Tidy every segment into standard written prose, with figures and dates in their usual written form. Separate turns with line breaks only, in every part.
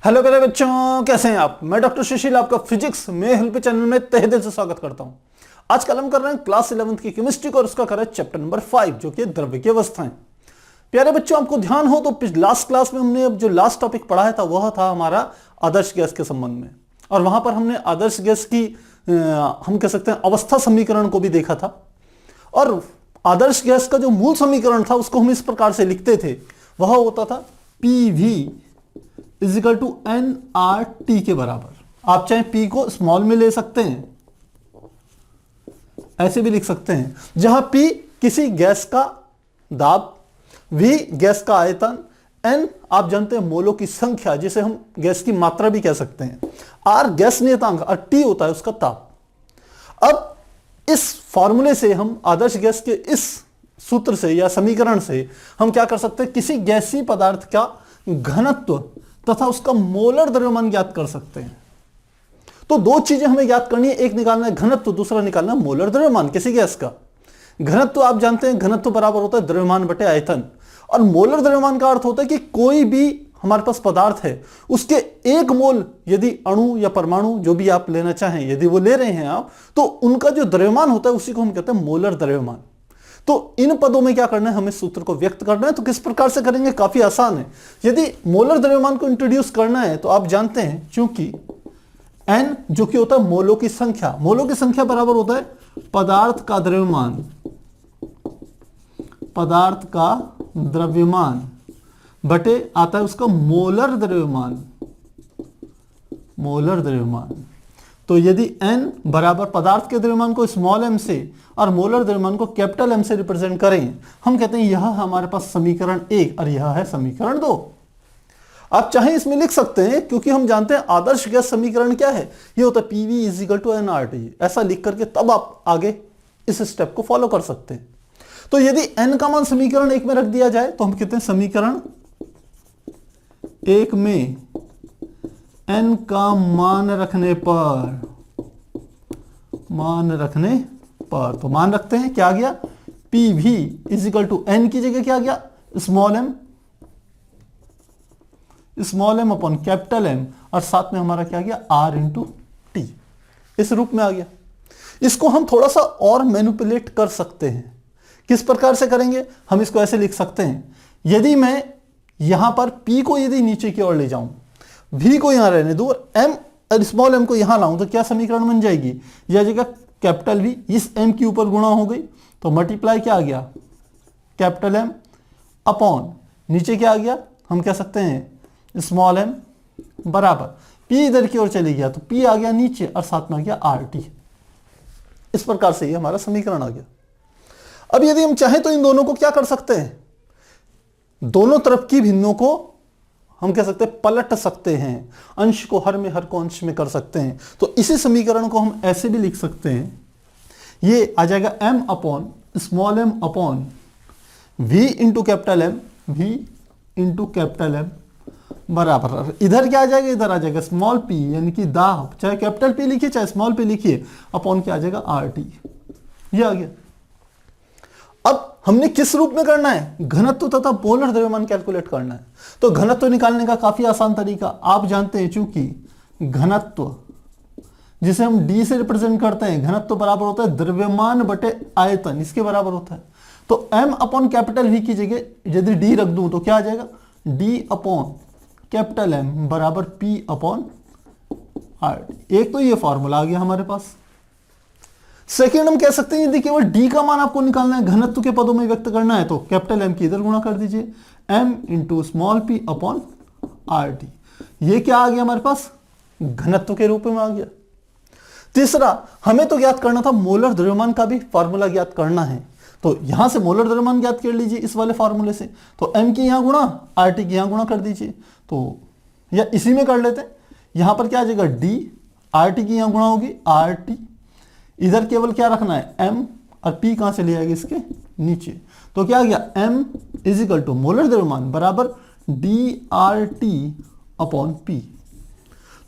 Hello मेरे बच्चों, कैसे हैं आप। मैं डॉक्टर सुशील आपका फिजिक्स में हेल्प चैनल में तहे दिल से स्वागत करता हूं। आज कल हम कर रहे हैं क्लास 11th की केमिस्ट्री और उसका कर रहे हैं चैप्टर नंबर 5 जो कि द्रव्य की अवस्थाएं। प्यारे बच्चों, आपको ध्यान हो तो लास्ट क्लास में हमने अब जो लास्ट टॉपिक पढ़ाया था वह था हमारा आदर्श गैस के संबंध में, और वहां पर हमने आदर्श गैस की हम कह सकते हैं अवस्था समीकरण को भी देखा था। और आदर्श गैस का जो मूल समीकरण था उसको हम इस प्रकार से लिखते थे, वह होता था PV इजिकल टू nRT के बराबर। आप चाहे P को स्मॉल में ले सकते हैं, ऐसे भी लिख सकते हैं, जहां P किसी गैस का दाब, V गैस का आयतन, N आप जानते हैं मोलों की संख्या जिसे हम गैस की मात्रा भी कह सकते हैं, R गैस नियतांक और T होता है उसका ताप। अब इस फॉर्मूले से हम आदर्श गैस के इस सूत्र से या समीकरण से हम क्या कर सकते हैं, किसी गैसीय पदार्थ का घनत्व तथा उसका मोलर द्रव्यमान ज्ञात कर सकते हैं। तो दो चीजें हमें ज्ञात करनी है, एक निकालना है घनत्व, दूसरा निकालना है मोलर द्रव्यमान किसी गैस का। घनत्व आप जानते हैं, घनत्व बराबर होता है द्रव्यमान बटे आयतन, और मोलर द्रव्यमान का अर्थ होता है कि कोई भी हमारे पास पदार्थ है उसके एक मोल यदि अणु या परमाणु जो भी आप लेना चाहें यदि वो ले रहे हैं आप, तो उनका जो द्रव्यमान होता है उसी को हम कहते हैं मोलर द्रव्यमान। तो इन पदों में क्या करना है, हमें सूत्र को व्यक्त करना है। तो किस प्रकार से करेंगे, काफी आसान है। यदि मोलर द्रव्यमान को इंट्रोड्यूस करना है तो आप जानते हैं, चूंकि n जो कि होता है मोलों की संख्या, मोलों की संख्या बराबर होता है पदार्थ का द्रव्यमान, पदार्थ का द्रव्यमान बटे आता है उसका मोलर द्रव्यमान, मोलर द्रव्यमान। तो यदि n बराबर पदार्थ के द्रव्यमान को स्मॉल m से और मोलर द्रव्यमान को कैपिटल M से रिप्रेजेंट करें, हम कहते हैं यह हमारे पास समीकरण 1 और यह है समीकरण 2। आप चाहें इसमें लिख सकते हैं, क्योंकि हम जानते हैं आदर्श गैस समीकरण क्या है, यह होता है PV इजिकल टू nRT। ऐसा लिख करके तब आप आगे इस स्टेप को फॉलो कर सकते हैं। तो यदि n का मान समीकरण 1 में रख दिया जाए तो हम कहते हैं समीकरण 1 में n का मान रखने पर, तो मान रखते हैं, क्या आ गया, PV इजिकल टू n की जगह क्या आ गया, small m upon capital M, और साथ में हमारा क्या आ गया, R इंटू टी, इस रूप में आ गया। इसको हम थोड़ा सा और मैनिपुलेट कर सकते हैं। किस प्रकार से करेंगे, हम इसको ऐसे लिख सकते हैं, यदि मैं यहां पर P को यदि नीचे की ओर ले जाऊं, V को यहां रहने दूं और M और स्मॉल m को यहां लाऊं, तो क्या समीकरण बन जाएगी, यह जगह कैपिटल V इस m के ऊपर गुणा हो गई, तो मल्टीप्लाई क्या आ गया, कैपिटल M अपॉन नीचे क्या आ गया, हम कह सकते हैं स्मॉल m बराबर P इधर की ओर चली गया तो P आ गया नीचे और साथ में आ गया RT। इस प्रकार से ये हमारा समीकरण आ गया। अब यदि हम चाहें तो इन दोनों को क्या कर सकते हैं, दोनों तरफ की भिन्नों को हम कह सकते हैं पलट सकते हैं, अंश को हर में, हर को अंश में कर सकते हैं। तो इसी समीकरण को हम ऐसे भी लिख सकते हैं, ये आ जाएगा m upon small m upon v into capital M, v into capital M बराबर, इधर क्या आ जाएगा, इधर आ जाएगा स्मॉल p यानी कि दाब, चाहे कैपिटल P लिखिए चाहे स्मॉल p लिखिए, अपॉन क्या आ जाएगा RT, ये आ गया। अब हमने किस रूप में करना है, घनत्व तथा मोलर द्रव्यमान कैलकुलेट करना है। तो घनत्व निकालने का काफी आसान तरीका आप जानते हैं, चूंकि घनत्व जिसे हम D से रिप्रेजेंट करते हैं, घनत्व बराबर होता है द्रव्यमान बटे आयतन, इसके बराबर होता है। तो M अपॉन कैपिटल V की जगह यदि D रख दूं तो क्या आ जाएगा, D अपॉन कैपिटल M बराबर P अपॉन RT। एक तो ये फॉर्मूला आ गया हमारे पास। सेकेंड हम कह सकते हैं यदि केवल D का मान आपको निकालना है, घनत्व के पदों में व्यक्त करना है, तो कैपिटल M की इधर गुणा कर दीजिए, M into small p upon RT। ये क्या आ गया हमारे पास, घनत्व के रूप में आ गया। तीसरा, हमें तो ज्ञात करना था मोलर द्रव्यमान का भी फॉर्मूला ज्ञात करना है, तो यहां से मोलर द्रव्यमान ज्ञात कर लीजिए इस वाले फॉर्मूले से। तो M की यहां गुणा, RT की यहां गुणा कर दीजिए, तो या इसी में कर लेते हैं। यहां पर क्या आ जाएगा, D, RT की यहां गुणा होगी RT, इधर केवल क्या रखना है M, और P कहां से ले आएगा, इसके नीचे। तो क्या आ गया, M इजिकल टू मोलर द्रव्यमान बराबर DRT अपॉन P।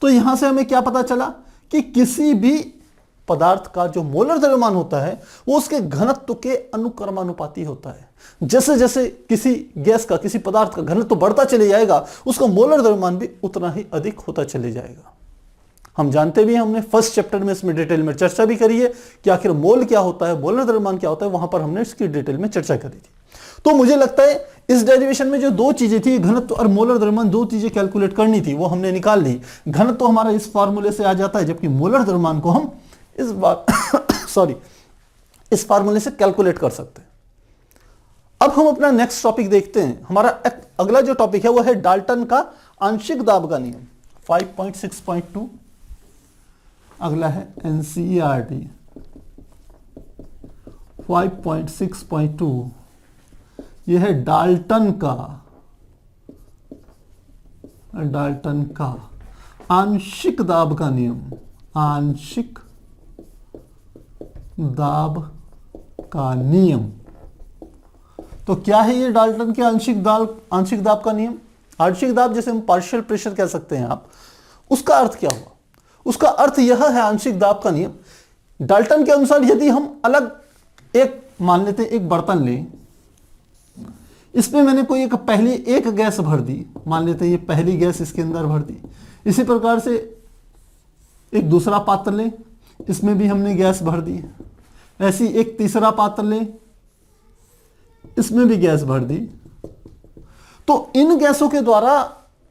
तो यहां से हमें क्या पता चला कि किसी भी पदार्थ का जो मोलर द्रव्यमान होता है वो उसके घनत्व के अनुक्रमानुपाती होता है। जैसे जैसे किसी गैस का, किसी पदार्थ का घनत्व बढ़ता चले जाएगा, उसका मोलर द्रव्यमान भी उतना ही अधिक होता चले जाएगा। हम जानते भी हैं, हमने फर्स्ट चैप्टर में इसमें डिटेल में चर्चा भी करी है कि आखिर मोल क्या होता है, मोलर द्रव्यमान क्या होता है, वहां पर हमने इसकी डिटेल में चर्चा करी थी। तो मुझे लगता है इस डेरिवेशन में जो दो चीजें थी, घनत्व और मोलर द्रव्यमान, दो चीजें कैलकुलेट करनी थी, वो हमने निकाल ली। घनत्व हमारा इस फार्मूले से आ जाता है, जबकि मोलर द्रव्यमान को हम इस बार इस फार्मूले से कैलकुलेट कर सकते हैं। अब हम अपना नेक्स्ट टॉपिक देखते हैं। हमारा अगला जो टॉपिक है वो है डाल्टन का आंशिक दाब का नियम 5.6.2। अगला है एनसीईआरटी 5.6.2। यह है डाल्टन का आंशिक दाब का नियम, आंशिक दाब का नियम। तो क्या है ये डाल्टन के आंशिक दाब का नियम? आंशिक दाब जैसे हम पार्शियल प्रेशर कह सकते हैं आप, उसका अर्थ क्या हुआ? उसका अर्थ यह है आंशिक दाब का नियम, डाल्टन के अनुसार यदि हम अलग एक मान लेते हैं, एक बर्तन लें, इसमें मैंने कोई पहली एक गैस भर दी, मान लेते हैं ये पहली गैस इसके अंदर भर दी। इसी प्रकार से एक दूसरा पात्र लें, इसमें भी हमने गैस भर दी। ऐसी एक तीसरा पात्र लें, इसमें भी गैस भर दी। तो इन गैसों के द्वारा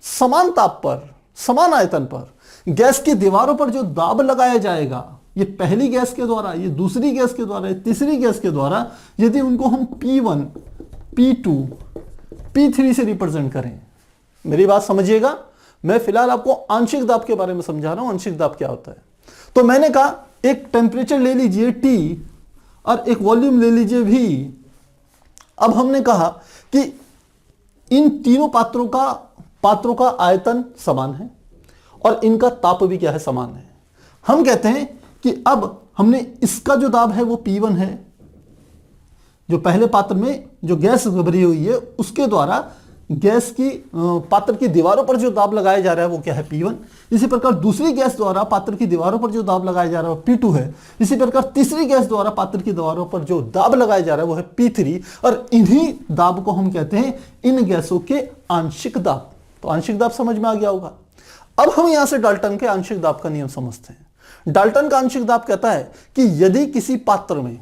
समान ताप पर, समान आयतन पर गैस की दीवारों पर जो दाब लगाया जाएगा, ये पहली गैस के द्वारा, ये दूसरी गैस के द्वारा, ये तीसरी गैस के द्वारा, यदि उनको हम P1, P2, P3 से रिप्रेजेंट करें, मेरी बात समझिएगा, मैं फिलहाल आपको आंशिक दाब के बारे में समझा रहा हूं, आंशिक दाब क्या होता है। तो मैंने कहा एक टेम्परेचर ले लीजिए T और एक वॉल्यूम ले लीजिए V। अब हमने कहा कि इन तीनों पात्रों का आयतन समान है और इनका ताप भी क्या है, समान है। हम कहते हैं कि अब हमने इसका जो दाब है वो P1 है, जो पहले पात्र में जो गैस भरी हुई है उसके द्वारा गैस की पात्र की दीवारों पर जो दाब लगाया जा रहा है वो क्या है, P1। इसी प्रकार दूसरी गैस द्वारा पात्र की दीवारों पर जो दाब लगाया जा रहा है वो P2 है। इसी प्रकार तीसरी गैस द्वारा पात्र की दीवारों पर जो दाब लगाया जा रहा है वो है P3। और इन्हीं दाब को हम कहते हैं इन गैसों के आंशिक दाब। तो आंशिक दाब समझ में आ गया होगा। अब हम यहां से डाल्टन के आंशिक दाब का नियम समझते हैं। डाल्टन का आंशिक दाब कहता है कि यदि किसी पात्र में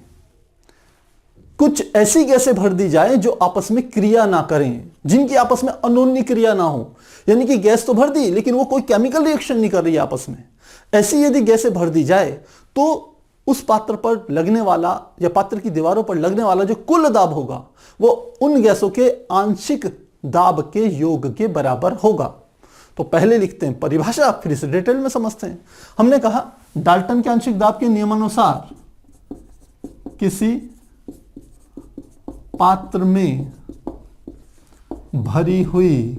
कुछ ऐसी गैसें भर दी जाए जो आपस में क्रिया ना करें, जिनकी आपस में अनोन्य क्रिया ना हो, यानी कि गैस तो भर दी लेकिन वो कोई केमिकल रिएक्शन नहीं कर रही है आपस में, ऐसी यदि गैसें भर दी जाए तो उस पात्र पर लगने वाला या पात्र की दीवारों पर लगने वाला जो कुल दाब होगा वो उन गैसों के आंशिक दाब के योग के बराबर होगा। तो पहले लिखते हैं परिभाषा, फिर इसे डिटेल में समझते हैं। हमने कहा डाल्टन के आंशिक दाब के नियमानुसार किसी पात्र में भरी हुई,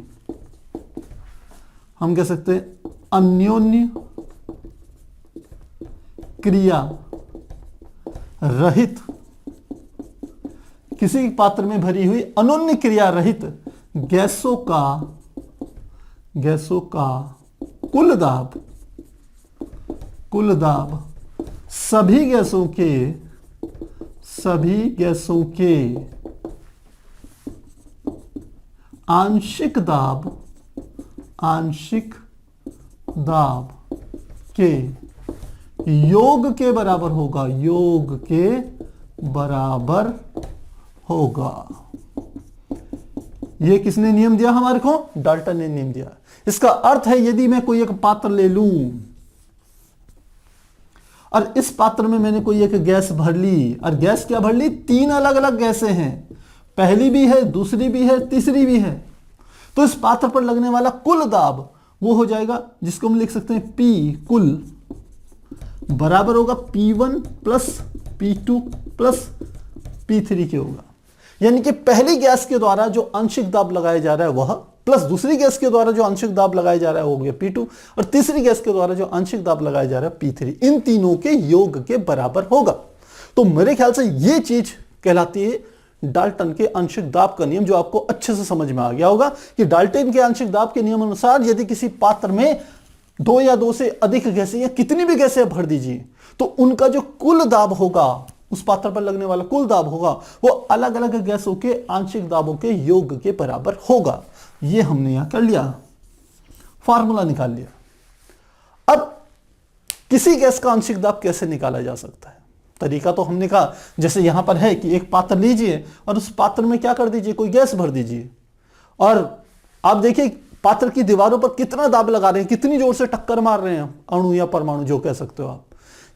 हम कह सकते हैं अन्योन्य क्रिया रहित, किसी पात्र में भरी हुई अनोन्य क्रिया रहित गैसों का कुल दाब सभी गैसों के आंशिक दाब के योग के बराबर होगा। ये किसने नियम दिया हमारे को? डाल्टन ने नियम दिया। इसका अर्थ है यदि मैं कोई एक पात्र ले लूं और इस पात्र में मैंने कोई एक गैस भर ली, और गैस क्या भर ली? तीन अलग अलग गैसें हैं, पहली भी है, दूसरी भी है, तीसरी भी है। तो इस पात्र पर लगने वाला कुल दाब वो हो जाएगा, जिसको हम लिख सकते हैं P कुल बराबर होगा P1 plus P2 plus P3 के होगा। यानी कि पहली गैस के द्वारा जो आंशिक दाब लगाया जा रहा है वह प्लस दूसरी गैस के द्वारा जो आंशिक दाब लगाया जा रहा है हो गया P2, और तीसरी गैस के द्वारा जो आंशिक दाब लगाया जा रहा है P3, इन तीनों के योग के बराबर होगा। तो मेरे ख्याल से यह चीज कहलाती है डाल्टन के आंशिक दाब का नियम, जो आपको अच्छे से समझ में आ गया होगा कि डाल्टन के आंशिक दाब के नियम अनुसार यदि किसी पात्र में दो या दो से अधिक गैसें या कितनी भी गैसें भर दीजिए, तो उनका जो कुल दाब होगा, उस पात्र पर लगने वाला कुल दाब होगा, वो अलग अलग गैसों के आंशिक दाबों के योग के बराबर होगा। ये हमने यहां कर लिया, फार्मूला निकाल लिया। अब किसी गैस का आंशिक दाब कैसे निकाला जा सकता है? तरीका तो हमने कहा, जैसे यहां पर है कि एक पात्र लीजिए और उस पात्र में क्या कर दीजिए, कोई गैस भर दीजिए, और आप देखिए पात्र की दीवारों पर कितना दाब लगा रहे हैं, कितनी जोर से टक्कर मार रहे हैं अणु या परमाणु, जो कह सकते हो आप।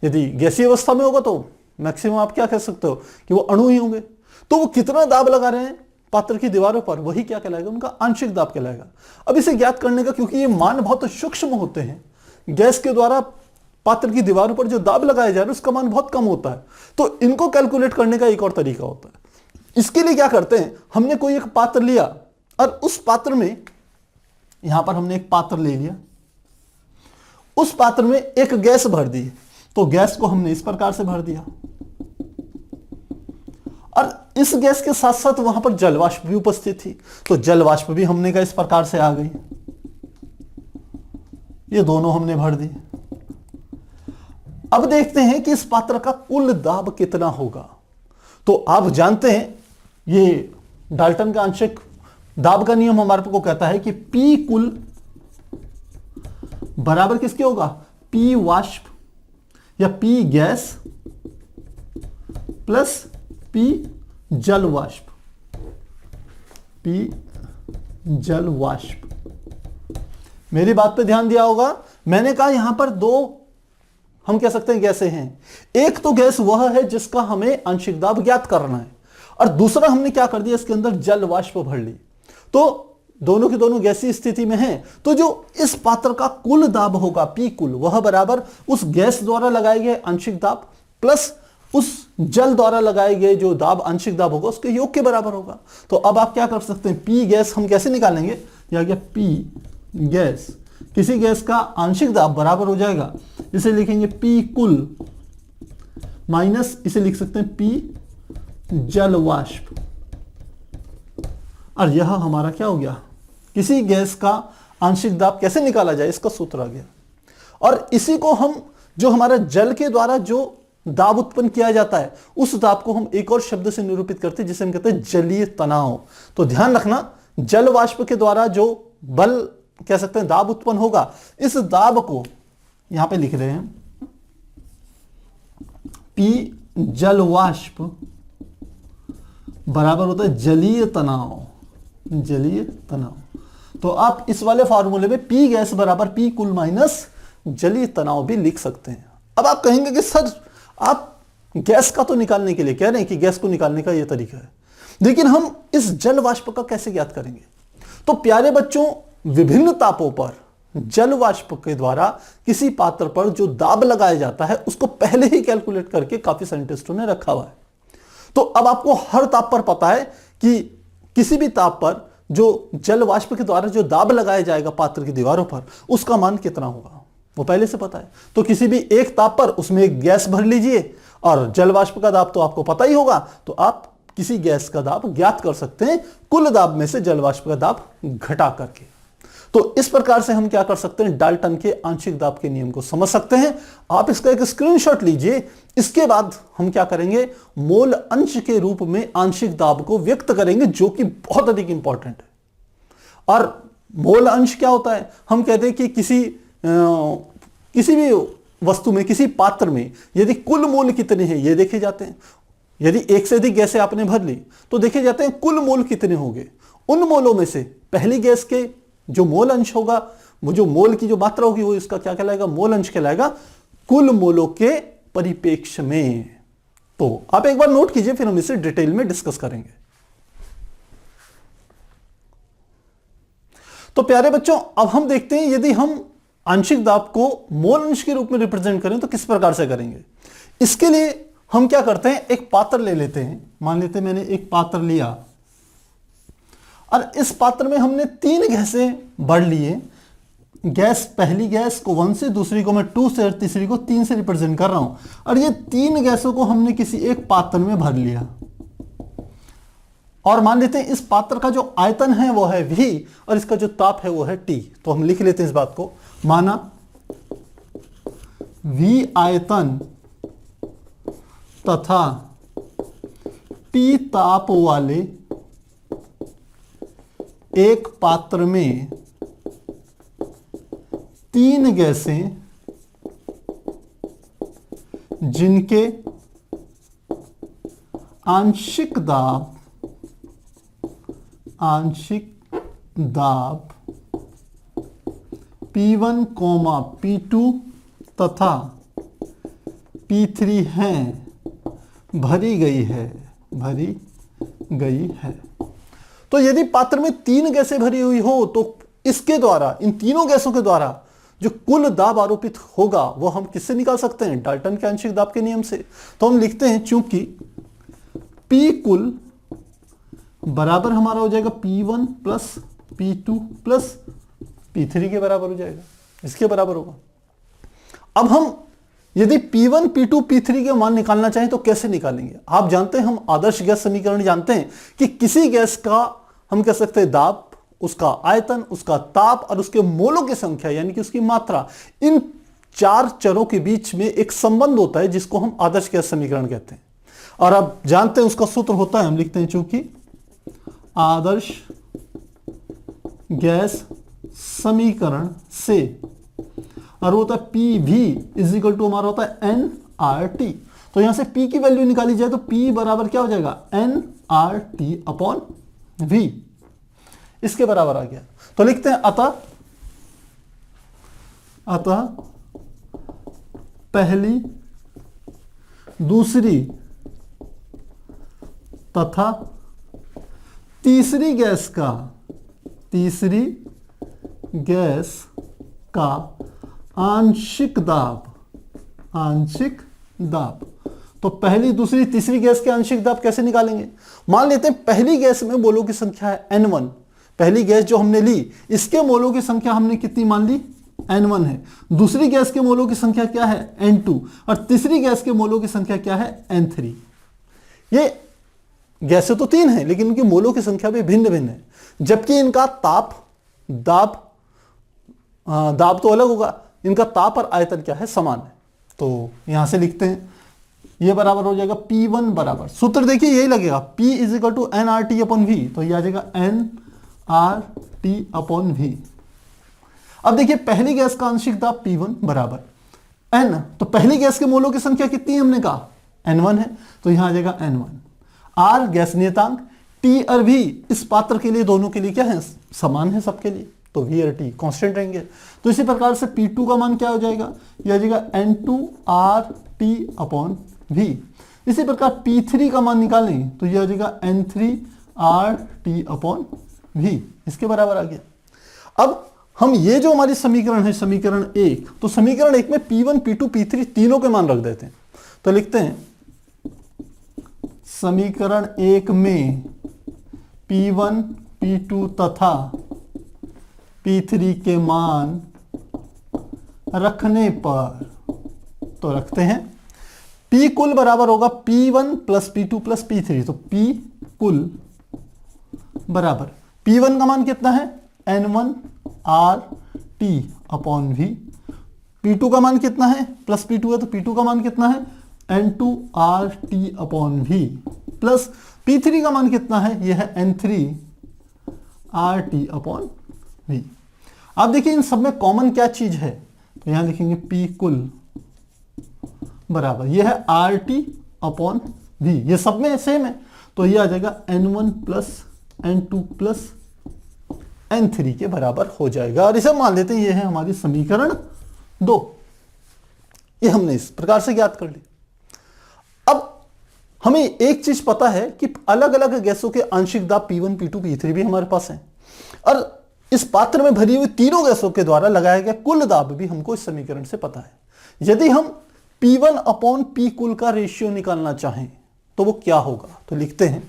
यदि गैसीय अवस्था में होगा तो मैक्सिमम आप क्या कह सकते हो कि वो अणु ही होंगे। तो वो कितना दाब लगा रहे हैं पात्र की दीवारों पर, वही क्या कहलाएगा, उनका आंशिक दाब कहलाएगा। अब इसे ज्ञात करने का, क्योंकि ये मान बहुत सूक्ष्म होते हैं, गैस के द्वारा पात्र की दीवारों पर जो दाब लगाया जा रहा है उसका मान बहुत कम होता है, तो इनको कैलकुलेट करने का एक और तरीका होता है। इसके लिए क्या करते हैं, हमने कोई एक पात्र लिया और उस पात्र में, यहां पर हमने एक पात्र ले लिया, उस पात्र में एक गैस भर दी, तो गैस को हमने इस प्रकार से भर दिया, और इस गैस के साथ साथ वहां पर जलवाष्प भी उपस्थित थी, तो जलवाष्प भी हमने कहा इस प्रकार से आ गई, ये दोनों हमने भर दी। अब देखते हैं कि इस पात्र का कुल दाब कितना होगा। तो आप जानते हैं ये डाल्टन का आंशिक दाब का नियम हमारे को कहता है कि P कुल बराबर किसके होगा, P वाष्प या P गैस प्लस P जल वाष्प, P जल वाष्प। मेरी बात पे ध्यान दिया होगा, मैंने कहा यहां पर दो हम कह सकते हैं गैसें हैं। एक तो गैस वह है जिसका हमें आंशिक दाब ज्ञात करना है, और दूसरा हमने क्या कर दिया, इसके अंदर जल वाष्प भर ली। तो दोनों की दोनों गैसीय स्थिति में हैं, तो जो इस पात्र का कुल दाब होगा P कुल, वह बराबर उस गैस द्वारा लगाए गए आंशिक दाब प्लस उस जल द्वारा लगाए गए जो दाब आंशिक दाब होगा उसके योग के बराबर होगा। तो अब आप क्या कर सकते हैं, P गैस हम कैसे निकालेंगे, या क्या P गैस, किसी गैस का आंशिक दाब बराबर हो जाएगा, इसे लिखेंगे P कुल माइनस, इसे लिख सकते हैं P जल वाष्प, और यह हमारा क्या हो गया, किसी गैस का आंशिक दाब कैसे निकाला जाए इसका सूत्र आ गया। और इसी को हम, जो हमारा जल के द्वारा जो दाब उत्पन्न किया जाता है, उस दाब को हम एक और शब्द से निरूपित करते हैं जिसे हम कहते हैं जलीय तनाव। तो ध्यान रखना, जल वाष्प के द्वारा जो बल कह सकते हैं दाब उत्पन्न होगा, इस दाब को यहां पे लिख रहे हैं P जल वाष्प बराबर होता है जलीय तनाव, जलीय तनाव। तो आप इस वाले फॉर्मूले में P गैस बराबर P कुल माइनस जलीय तनाव भी लिख सकते हैं। अब आप कहेंगे कि सर आप गैस का तो निकालने के लिए कह रहे हैं कि गैस को निकालने का यह तरीका है, लेकिन हम इस जल वाष्प का कैसे ज्ञात करेंगे? तो प्यारे बच्चों, विभिन्न तापों पर जल वाष्प के द्वारा किसी पात्र पर जो दाब लगाया जाता है उसको पहले ही कैलकुलेट करके काफी साइंटिस्टों ने रखा हुआ है। तो अब आपको हर ताप पर पता है कि किसी भी ताप पर जो जल वाष्प के द्वारा जो दाब लगाया जाएगा पात्र की दीवारों पर, उसका मान कितना होगा वो पहले से पता है। तो किसी भी एक ताप पर उसमें एक गैस भर लीजिए, और जल वाष्प का दाब तो आपको पता ही होगा, तो आप किसी गैस का दाब ज्ञात कर सकते हैं कुल दाब में से जल वाष्प का दाब घटा करके। तो इस प्रकार से हम क्या कर सकते हैं, डाल्टन के आंशिक दाब के नियम को समझ सकते हैं। आप इसका एक स्क्रीनशॉट लीजिए। इसके बाद हम क्या करेंगे, मोल अंश के रूप में आंशिक दाब को व्यक्त करेंगे, जो कि बहुत अधिक इंपॉर्टेंट है। और मोल अंश क्या होता है, हम कहते हैं कि किसी भी वस्तु में, किसी पात्र में यदि कुल मोल कितने हैं ये देखे जाते हैं। यदि एक से अधिक गैसें आपने भर ली तो देखे जाते हैं कुल मोल कितने होंगे। उन मोलों में से पहली गैस के जो मोल अंश होगा, वो जो मोल की जो मात्रा होगी, वो इसका क्या कहलाएगा, मोल अंश कहलाएगा कुल मोलों के परिप्रेक्ष्य में। तो आप एक बार नोट कीजिए, फिर हम इसे डिटेल में डिस्कस करेंगे। तो प्यारे बच्चों, अब हम देखते हैं यदि हम आंशिक दाब को मोल अंश के रूप में रिप्रेजेंट करें तो किस प्रकार से करेंगे। इसके लिए हम क्या करते हैं, एक पात्र ले लेते हैं। मान लेते हैं मैंने एक पात्र लिया और इस पात्र में हमने 3 गैसें भर लिए। गैस, पहली गैस को 1 से, दूसरी को मैं 2 से और तीसरी को 3 से रिप्रेजेंट कर रहा हूं। और ये 3 गैसों को हमने किसी एक पात्र में भर लिया, और मान लेते हैं इस पात्र का जो आयतन है वो है V और इसका जो ताप है वो है T। तो हम लिख लेते हैं इस बात को, माना V आयतन तथा T ताप वाले एक पात्र में 3 गैसें जिनके आंशिक दाब P1, P2 तथा P3 हैं भरी गई है। तो यदि पात्र में 3 गैसें भरी हुई हो तो इसके द्वारा, इन तीनों गैसों के द्वारा जो कुल दाब आरोपित होगा वो हम किससे निकाल सकते हैं? डाल्टन के आंशिक दाब के नियम से। तो हम लिखते हैं चूंकि P कुल बराबर हमारा हो जाएगा P1 plus P2 plus P3 के बराबर हो जाएगा, इसके बराबर होगा। अब हम यदि P1, P2, P3 के मान निकालना चाहें तो कैसे निकालेंगे? आप जानते हैं, हम आदर्श गैस समीकरण जानते हैं कि किसी गैस का हम कह सकते हैं दाब, उसका आयतन, उसका ताप और उसके मोलों की संख्या यानी कि उसकी मात्रा, इन 4 चरों के बीच में एक संबंध होता है जिसको हम आदर्श गैस समीकरण कहते हैं। और आप जानते हैं उसका सूत्र होता है, हम लिखते हैं चूंकि आदर्श गैस समीकरण से, और होता है PV इज इक्वल टू हमारा होता है nRT। तो यहां से P की वैल्यू निकाली जाए तो P बराबर क्या हो जाएगा? nRT अपॉन V, इसके बराबर आ गया। तो लिखते हैं अतः पहली, दूसरी तथा तीसरी गैस का आंशिक दाब। तो पहली, दूसरी, तीसरी गैस के आंशिक दाब कैसे निकालेंगे? मान लेते हैं पहली गैस में मोलों की संख्या है N1, पहली गैस जो हमने ली इसके मोलों की संख्या हमने कितनी मान ली? N1 है। दूसरी गैस के मोलों की संख्या क्या है? N2। और तीसरी गैस के मोलों की संख्या क्या है? N3। ये गैसें तो 3 हैं लेकिन उनकी मोलों की संख्या भी भिन्न भिन्न है, जबकि इनका दाब तो अलग होगा, इनका ताप और आयतन क्या है? समान है। तो यहां से लिखते हैं ये बराबर हो जाएगा P1 बराबर, सूत्र देखिए यही लगेगा, P is equal to nRT upon V। तो ये आ जाएगा nRT अपॉन V। अब देखिए पहली गैस का आंशिक दाब P1 बराबर N, तो पहली गैस के मोलों की संख्या कितनी है? हमने कहा N1 है, तो यहां आ जाएगा N1। R गैस नियतांक, T और V इस पात्र के लिए, दोनों के लिए क्या है? समान है सबके लिए, तो V और T कांस्टेंट रहेंगे। तो इसी प्रकार से P2 का मान क्या हो जाएगा? यह आ जाएगा N2RT अपॉन V। इसी प्रकार P3 का मान निकालें तो यह आ जाएगा N3RT अपॉन V, इसके बराबर आ गया। अब हम ये जो हमारी समीकरण है, समीकरण 1, तो समीकरण 1 में P1, P2, P3 तीनों के मान रख देते हैं। तो लिखते हैं समीकरण 1 में P1, P2 तथा P3 के मान रखने पर, तो रखते हैं P कुल बराबर होगा P1 plus P2 plus P3। तो P कुल बराबर P1 का मान कितना है? N1RT upon V। P2 का मान कितना है? प्लस P2 है तो P2 का मान कितना है? N2RT upon V plus P3 का मान कितना है? यह है N3RT अपॉन V। आप देखिए इन सब में कॉमन क्या चीज है? तो यहां लिखेंगे P कुल बराबर, यह है RT अपॉन V, ये सब में सेम है। तो यह आ जाएगा N1 plus N2 plus N3 के बराबर हो जाएगा। और इसे मान लेते हैं ये है हमारी समीकरण 2। ये हमने इस प्रकार से ज्ञात कर ली। अब हमें एक चीज पता है कि अलग अलग गैसों के आंशिक दाब P1, P2, P3 भी हमारे पास हैं, और इस पात्र में भरी हुई तीनों गैसों के द्वारा लगाया गया कुल दाब भी हमको इस समीकरण से पता है। यदि हम P1 अपॉन P कुल का रेशियो निकालना चाहें तो वो क्या होगा? तो लिखते हैं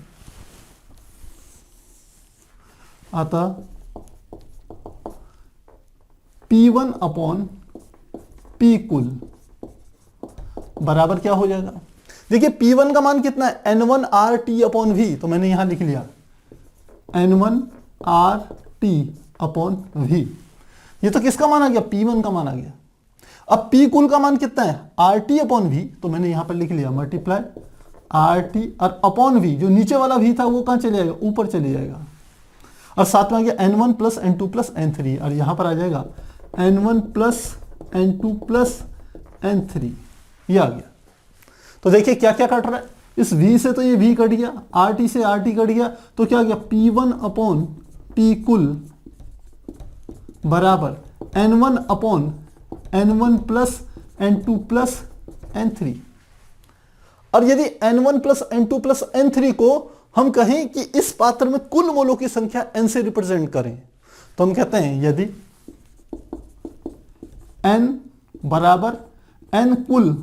अतः P1 अपॉन P कुल बराबर क्या हो जाएगा? देखिए P1 का मान कितना है? N1RT अपॉन V, तो मैंने यहां लिख लिया N1RT अपॉन V। ये तो किसका मान आ गया? P1 का मान आ गया। अब पी कुल का मान कितना है, आर टी अपॉन वी, तो मैंने यहां पर लिख लिया मल्टीप्लाई आर टी और अपॉन वी, जो नीचे वाला वी था वो कहां चले जाएगा, ऊपर चले जाएगा, और साथ में आ गया n1 plus n2 plus n3, और यहां पर आ जाएगा n1 plus n2 plus n3, ये आ गया। तो देखिए क्या क्या कट रहा है, इस v से तो ये v कट गया, rt से rt कट गया, तो क्या आ गया p1 अपॉन p कुल बराबर n1 upon n1 plus n2 plus n3। और यदि n1 plus n2 plus n3 को हम कहें कि इस पात्र में कुल मोलों की संख्या n से रिप्रेजेंट करें, तो हम कहते हैं यदि n बराबर n कुल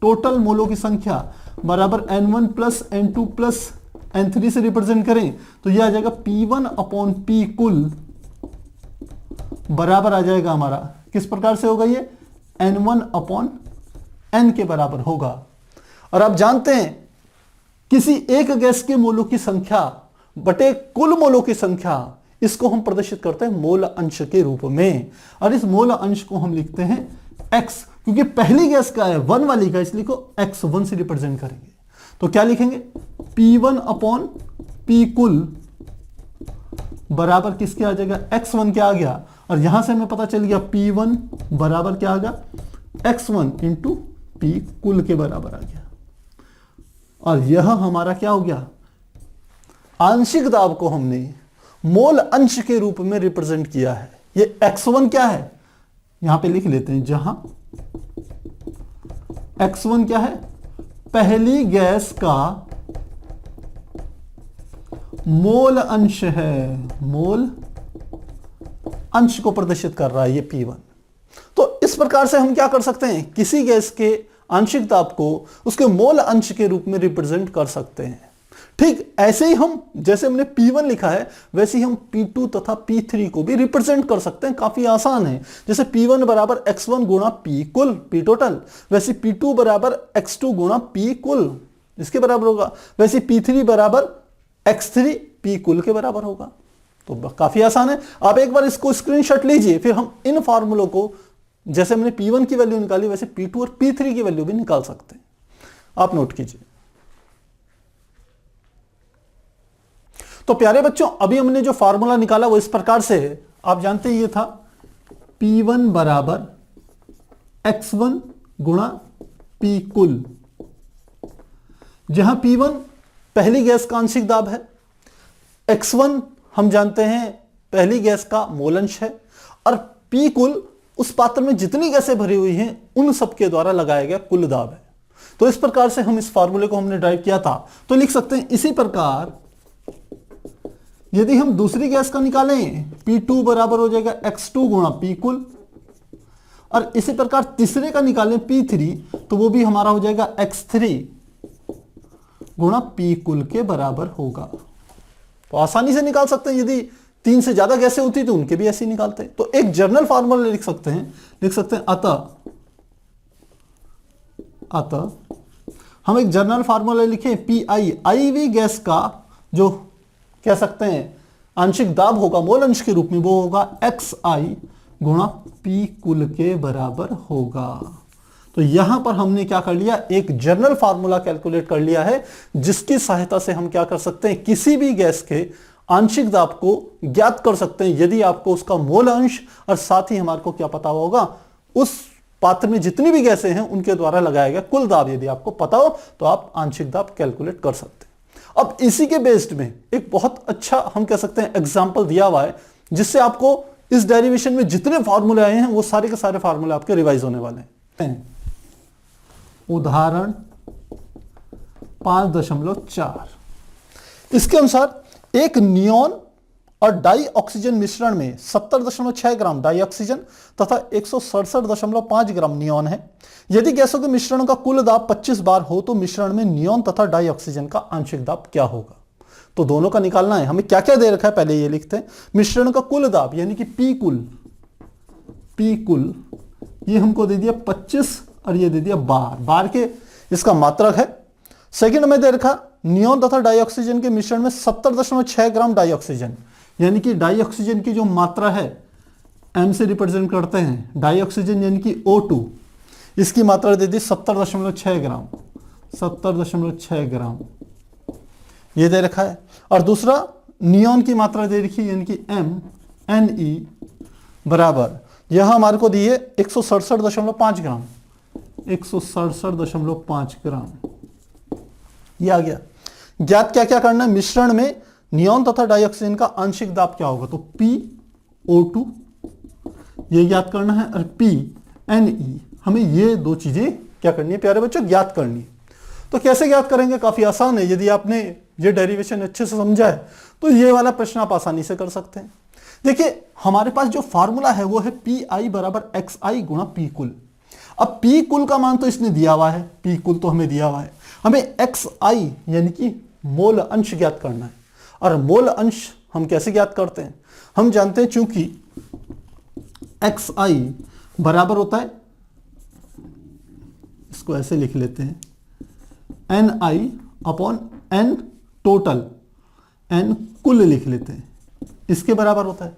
टोटल मोलों की संख्या बराबर n1 plus n2 plus n3 से रिप्रेजेंट करें, तो यह आ जाएगा p1 अपॉन p कुल बराबर आ जाएगा हमारा, किस प्रकार से होगा ये, n1 अपॉन n के बराबर होगा। और आप जानते हैं किसी एक गैस के मोलों की संख्या बटे कुल मोलों की संख्या, इसको हम प्रदर्शित करते हैं मोल अंश के रूप में, और इस मोल अंश को हम लिखते हैं x, क्योंकि पहली गैस का है 1 वाली का, इसलिए को x1 से रिप्रेजेंट करेंगे। तो क्या लिखेंगे, p1 अपॉन p कुल बराबर किसके आ जाएगा, x1 क्या आ गया, और यहां से हमें पता चल गया p1 बराबर क्या आ गया, x1 इंटू p कुल के बराबर आ गया। और यह हमारा क्या हो गया, आंशिक दाब को हमने मोल अंश के रूप में रिप्रेजेंट किया है। ये x1 क्या है, यहां पे लिख लेते हैं, जहां x1 क्या है, पहली गैस का मोल अंश है, मोल अंश को प्रदर्शित कर रहा है ये P1। तो इस प्रकार से हम क्या कर सकते हैं, किसी गैस के आंशिक दाब को उसके मोल अंश के रूप में रिप्रेजेंट कर सकते हैं। ठीक ऐसे ही हम, जैसे हमने P1 लिखा है, वैसे ही हम P2 तथा P3 को भी रिप्रेजेंट कर सकते हैं, काफी आसान है। जैसे P1 बराबर x1 गुणा P कुल, P टोटल, वैसे P2 बराबर x2 गुणा P कुल, इसके बराबर होगा। वैसे P3 बराबर x3 P कुल के बराबर होगा। तो काफी आसान है। आप एक बार इसको स्क्रीनशॉट लीजिए, फिर हम इन फॉर्मूलों को, जैसे हमने P1 की वैल्यू निकाली वैसे P2 और P3 की वैल्यू भी निकाल सकते हैं। आप नोट कीजिए। तो प्यारे बच्चों, अभी हमने जो फॉर्मूला निकाला वो इस प्रकार से है। आप जानते हैं ये था P1 बराबर x1 गुणा P कुल, जहां P1 पहली गैस का आंशिक दाब है, x1 हम जानते हैं पहली गैस का मोलंश है, और P कुल उस पात्र में जितनी गैसें भरी हुई हैं उन सबके द्वारा लगाया गया कुल दाब है। तो इस प्रकार से हम इस फार्मूले को हमने ड्राइव किया था। तो लिख सकते हैं इसी प्रकार यदि हम दूसरी गैस का निकालें, P2 बराबर हो जाएगा x2 गुणा P कुल, और इसी प्रकार तीसरे का निकालें P3, तो वो भी हमारा हो जाएगा x3 गुणा P कुल के बराबर होगा। तो आसानी से निकाल सकते हैं। यदि 3 से ज्यादा गैसें होती तो उनके भी ऐसे ही निकालते हैं। तो एक जर्नल फार्मूला लिख सकते हैं अतः हम एक जर्नल फार्मूला लिखें, PI IV गैस का जो कह सकते हैं आंशिक दाब होगा मोल अंश के रूप में, वो होगा XI गुणा P कुल के बराबर होगा। तो यहां पर हमने क्या कर लिया, एक जर्नल फार्मूला कैलकुलेट कर लिया है, जिसकी सहायता से हम क्या कर सकते हैं, किसी भी गैस के आंशिक दाब को ज्ञात कर सकते हैं, यदि आपको उसका मोल अंश और साथ ही हमारे को क्या पता होगा, उस पात्र में जितनी भी गैसें हैं उनके द्वारा लगाया गया कुल दाब यदि आपको पता हो तो आप आंशिक दाब कैलकुलेट कर सकते हैं। अब इसी के बेस्ड में एक बहुत अच्छा हम कह सकते हैं एग्जाम्पल दिया हुआ है, जिससे आपको इस डेरिवेशन में जितने फॉर्मूले आए हैं वो सारे के सारे फॉर्मूले आपके रिवाइज होने वाले हैं। उदाहरण 5.4, इसके अनुसार एक नियोन और डाई ऑक्सीजन मिश्रण में 70.6 ग्राम डाई ऑक्सीजन तथा 167.5 ग्राम नियोन है। यदि गैसों के मिश्रण का कुल दाब 25 बार हो तो मिश्रण में नियोन तथा डाई ऑक्सीजन का आंशिक दाब क्या होगा। तो दोनों का निकालना है। हमें क्या क्या दे रखा है पहले ये लिखते हैं। मिश्रण का कुल दाब यानी कि पी कुल ये हमको दे दिया 25 और ये दे दिया बार के इसका मात्रक है। सेकंड में दे रखा नियोन तथा डाइऑक्सीजन के मिश्रण में 70.6 ग्राम डाइऑक्सीजन, यानी कि डाइऑक्सीजन की जो मात्रा है एम से रिप्रेजेंट करते हैं, डाइऑक्सीजन यानी कि O2 इसकी मात्रा दे दी 70.6 ग्राम, 70.6 ग्राम ये दे रखा है। और दूसरा नियोन की मात्रा दे रखी है यानी कि MnE बराबर यह हमारे को दी है 167.5 ग्राम, 167.5 ग्राम ये आ गया। ज्ञात क्या क्या करना है, मिश्रण में नियोन तथा डाइऑक्सीजन का आंशिक दाब क्या होगा, तो PO2 ये ज्ञात करना है और PnE हमें ये दो चीजें क्या करनी है प्यारे बच्चों, ज्ञात करनी है। तो कैसे ज्ञात करेंगे, काफी आसान है। यदि आपने ये डेरिवेशन अच्छे से समझा है तो ये वाला प्रश्न आप आसानी से कर सकते हैं। देखिए हमारे पास जो फार्मूला है वो है PI बराबर XI गुणा P कुल। अब P कुल का मान तो इसने दिया हुआ है, P कुल तो हमें दिया हुआ है, हमें XI यानी कि मोल अंश ज्ञात करना है। और मोल अंश हम कैसे ज्ञात करते हैं, हम जानते हैं चूंकि XI बराबर होता है, इसको ऐसे लिख लेते हैं, NI upon N total, N कुल लिख लेते हैं, इसके बराबर होता है।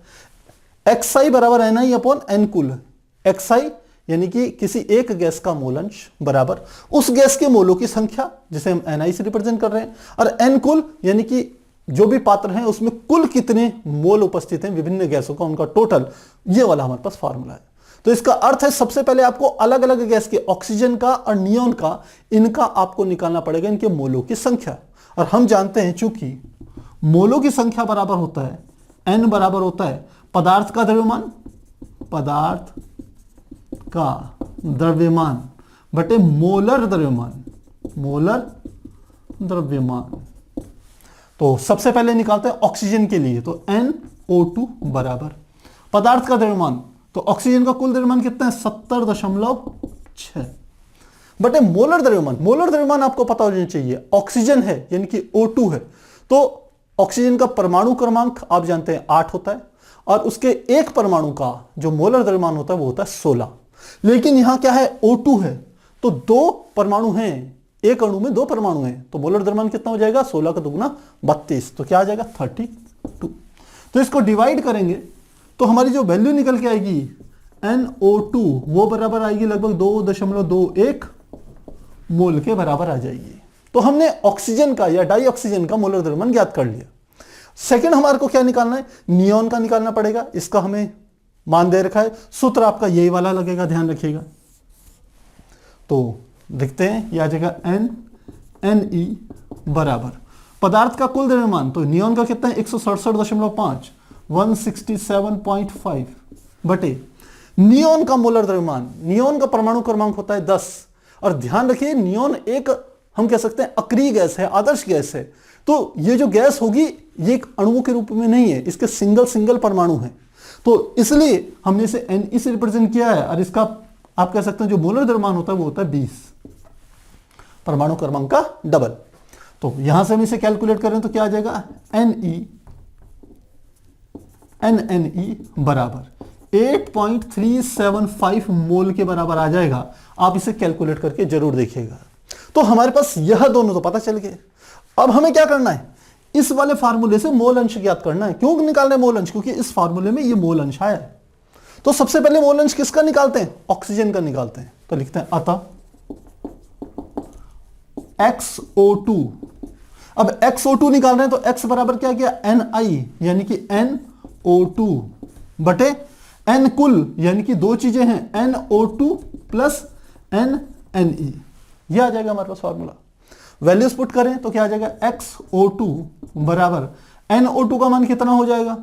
XI बराबर NI अपॉन N कुल, XI यानी कि किसी एक गैस का मोल अंश बराबर उस गैस के मोलों की संख्या जिसे हम NI से रिप्रेजेंट कर रहे हैं, और N कुल यानी कि जो भी पात्र हैं उसमें कुल कितने मोल उपस्थित हैं विभिन्न गैसों का, उनका टोटल, ये वाला हमारे पास फार्मूला है। तो इसका अर्थ है सबसे पहले आपको अलग अलग गैस के ऑक्सीजन का और नियोन का, इनका आपको निकालना पड़ेगा, इनके मोलों की संख्या। और हम जानते हैं चूंकि मोलों की संख्या बराबर होता है, N बराबर होता है पदार्थ का द्रव्यमान, पदार्थ का द्रव्यमान बटे मोलर द्रव्यमान, मोलर द्रव्यमान। तो सबसे पहले निकालते हैं ऑक्सीजन के लिए, तो NO2 बराबर पदार्थ का द्रव्यमान, तो ऑक्सीजन का कुल द्रव्यमान कितना है 70.6 बटे मोलर द्रव्यमान। मोलर द्रव्यमान आपको पता होना चाहिए, ऑक्सीजन है यानी कि O2 है, तो ऑक्सीजन का परमाणु क्रमांक आप जानते हैं 8 होता है, और उसके एक परमाणु का जो मोलर द्रव्यमान होता है वो होता है 16। लेकिन यहां क्या है, O2 है, तो दो परमाणु हैं, एक अणु में दो परमाणु हैं, तो मोलर द्रव्यमान कितना हो जाएगा, 16 का दुगुना 32, तो क्या आ जाएगा 32। तो इसको डिवाइड करेंगे तो हमारी जो वैल्यू निकल के आएगी NO2 वो बराबर आएगी लगभग 2.21 मोल के बराबर आ जाएगी। तो हमने ऑक्सीजन का या डाइऑक्सीजन का मोलर द्रव्यमान ज्ञात कर लिया। सेकंड हमारे को क्या निकालना है, नियोन का निकालना पड़ेगा, इसका हमें मान दे रखा है, सूत्र आपका यही वाला लगेगा, ध्यान रखिएगा। तो देखते हैं, यह आ जाएगा NE बराबर पदार्थ का कुल द्रव्यमान, तो नियोन का कितना है 167.5, 167.5 बटे नियोन का मोलर द्रव्यमान। नियोन का परमाणु क्रमांक होता है 10, और ध्यान रखिए नियोन एक हम कह सकते हैं अक्रिय गैस है, आदर्श गैस है। तो ये जो गैस होगी ये एक अणुओं के रूप में नहीं है, इसके सिंगल सिंगल परमाणु हैं, तो इसलिए हमने इसे Ne से रिप्रेजेंट किया है। और इसका आप कह सकते हैं जो मोलर द्रव्यमान होता है वो होता है 20, परमाणु क्रमांक का डबल। तो यहां से हम इसे कैलकुलेट करें तो क्या आ जाएगा, NNE बराबर 8.375 मोल के बराबर आ जाएगा। आप इसे कैलकुलेट करके जरूर देखिएगा। तो हमारे पास यह दोनों तो पता चल गए। अब हमें क्या करना है, इस वाले फार्मूले से मोल अंश ज्ञात करना है। क्यों निकालना है मोल अंश, क्योंकि इस फार्मूले में ये मोल अंश आया है। तो सबसे पहले मोल अंश किसका निकालते हैं, ऑक्सीजन का निकालते हैं। तो लिखते हैं अतः XO2, अब XO2 निकाल रहे हैं तो X बराबर क्या किया NI यानी कि NO2 बटे N कुल यानी कि दो चीजें हैं NO2 प्लस NNE, ये आ जाएगा हमारे पास फॉर्मूला। वैल्यूज पुट करें तो क्या आ जाएगा XO2 बराबर NO2 का मान कितना हो जाएगा,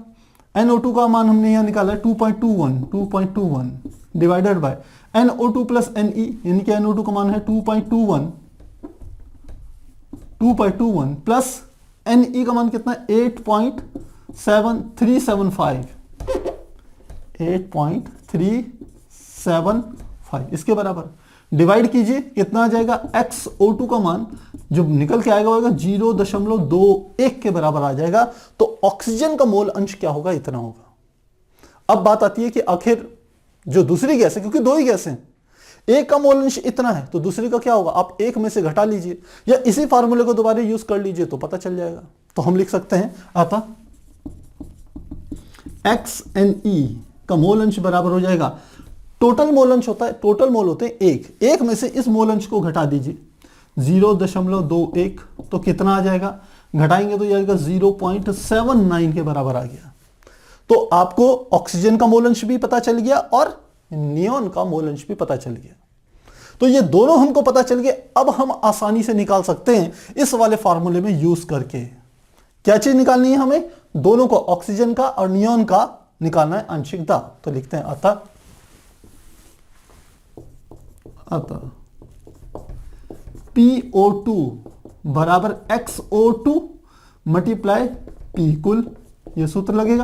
NO2 का मान हमने यहां निकाला है 2.21 divided by NO2 plus NE यानी कि NO2 का मान है 2.21 प्लस NE का मान कितना है 8.375 इसके बराबर डिवाइड कीजिए, कितना आ जाएगा XO2 का मान जो निकल के आएगा होगा 0.21 के बराबर आ जाएगा। तो ऑक्सीजन का मोल अंश क्या होगा, इतना होगा। अब बात आती है कि आखिर जो दूसरी गैस है, क्योंकि दो ही गैस हैं, एक का मोल अंश इतना है तो दूसरी का क्या होगा, आप एक में से घटा लीजिए या इसी फार्मूले को दोबारा यूज कर लीजिए तो पता चल जाएगा। तो हम लिख सकते हैं अतः XNE का मोल अंश बराबर हो जाएगा टोटल मोल अंश होता है, टोटल मोल होते हैं एक में से इस मोल अंश को घटा दीजिए 0.21, तो कितना आ जाएगा, घटाएंगे तो जाएगा 0.79 के बराबर आ गया। तो आपको ऑक्सीजन का मोल अंश भी पता चल गया और नियोन का मोल अंश भी पता चल गया। तो ये दोनों हमको पता चल गए। अब हम आसानी से निकाल सकते हैं इस वाले फॉर्मूले में यूज करके। क्या चीज निकालनी है हमें, दोनों को, ऑक्सीजन का और नियोन का निकालना है आंशिक दाब। तो लिखते हैं अतः PO2 बराबर XO2 मल्टीप्लाई P कुल, ये सूत्र लगेगा।